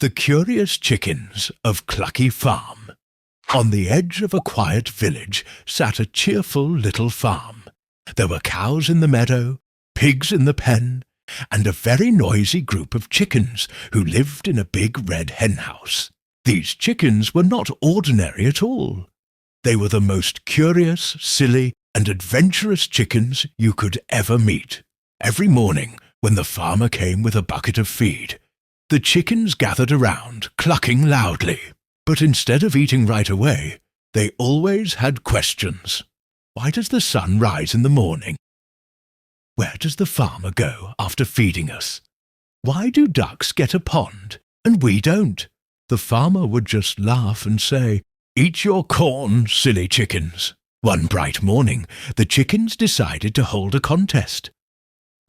The Curious Chickens of Clucky Farm. On the edge of a quiet village sat a cheerful little farm. There were cows in the meadow, pigs in the pen, and a very noisy group of chickens who lived in a big red henhouse. These chickens were not ordinary at all. They were the most curious, silly, and adventurous chickens you could ever meet. Every morning, when the farmer came with a bucket of feed, the chickens gathered around, clucking loudly. But instead of eating right away, they always had questions. Why does the sun rise in the morning? Where does the farmer go after feeding us? Why do ducks get a pond, and we don't? The farmer would just laugh and say, "Eat your corn, silly chickens." One bright morning, the chickens decided to hold a contest.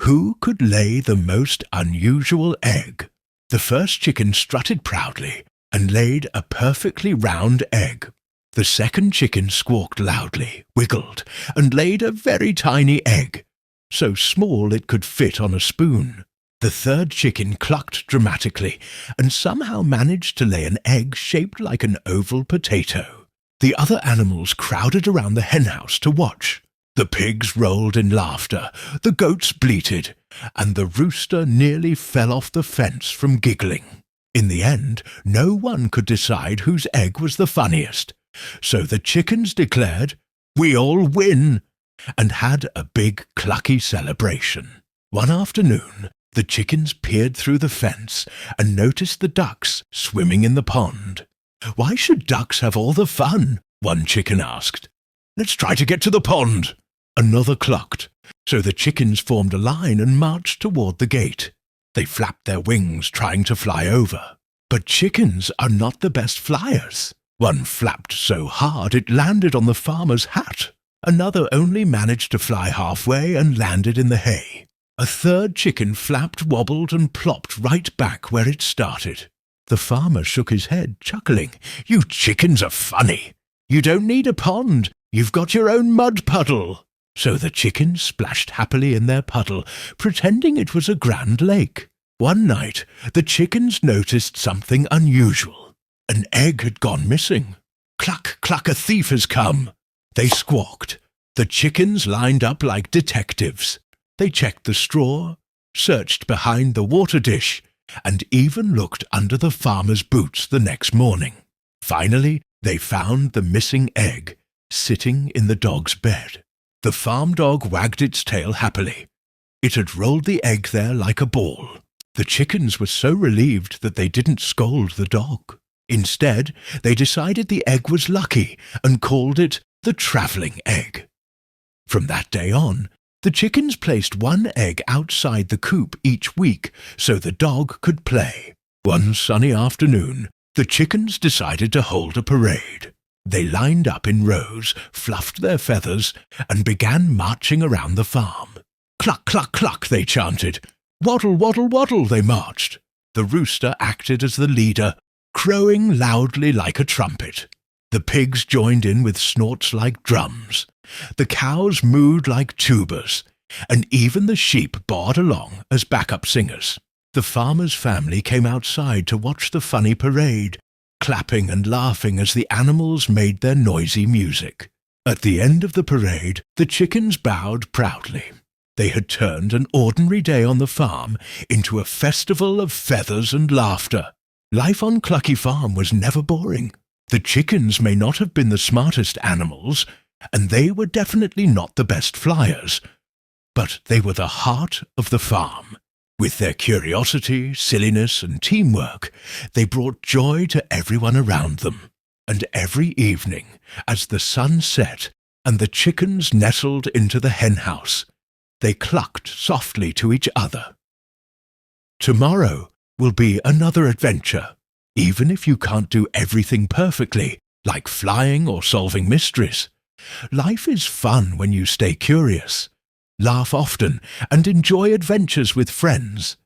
Who could lay the most unusual egg? The first chicken strutted proudly and laid a perfectly round egg. The second chicken squawked loudly, wiggled, and laid a very tiny egg, so small it could fit on a spoon. The third chicken clucked dramatically and somehow managed to lay an egg shaped like an oval potato. The other animals crowded around the henhouse to watch. The pigs rolled in laughter, the goats bleated, and the rooster nearly fell off the fence from giggling. In the end, no one could decide whose egg was the funniest, so the chickens declared, "We all win," and had a big clucky celebration. One afternoon, the chickens peered through the fence and noticed the ducks swimming in the pond. "Why should ducks have all the fun?" one chicken asked. "Let's try to get to the pond," another clucked. So the chickens formed a line and marched toward the gate. They flapped their wings, trying to fly over. But chickens are not the best flyers. One flapped so hard it landed on the farmer's hat. Another only managed to fly halfway and landed in the hay. A third chicken flapped, wobbled, and plopped right back where it started. The farmer shook his head, chuckling. "You chickens are funny. You don't need a pond. You've got your own mud puddle." So the chickens splashed happily in their puddle, pretending it was a grand lake. One night, the chickens noticed something unusual. An egg had gone missing. "Cluck, cluck, a thief has come!" They squawked. The chickens lined up like detectives. They checked the straw, searched behind the water dish, and even looked under the farmer's boots the next morning. Finally, they found the missing egg sitting in the dog's bed. The farm dog wagged its tail happily. It had rolled the egg there like a ball. The chickens were so relieved that they didn't scold the dog. Instead, they decided the egg was lucky and called it the travelling egg. From that day on, the chickens placed one egg outside the coop each week so the dog could play. One sunny afternoon, the chickens decided to hold a parade. They lined up in rows, fluffed their feathers, and began marching around the farm. "Cluck, cluck, cluck," they chanted. "Waddle, waddle, waddle," they marched. The rooster acted as the leader, crowing loudly like a trumpet. The pigs joined in with snorts like drums. The cows mooed like tubas, and even the sheep bawed along as backup singers. The farmer's family came outside to watch the funny parade, clapping and laughing as the animals made their noisy music. At the end of the parade, the chickens bowed proudly. They had turned an ordinary day on the farm into a festival of feathers and laughter. Life on Clucky Farm was never boring. The chickens may not have been the smartest animals, and they were definitely not the best flyers, but they were the heart of the farm. With their curiosity, silliness, and teamwork, they brought joy to everyone around them. And every evening, as the sun set and the chickens nestled into the henhouse, they clucked softly to each other. Tomorrow will be another adventure. Even if you can't do everything perfectly, like flying or solving mysteries, life is fun when you stay curious. Laugh often and enjoy adventures with friends.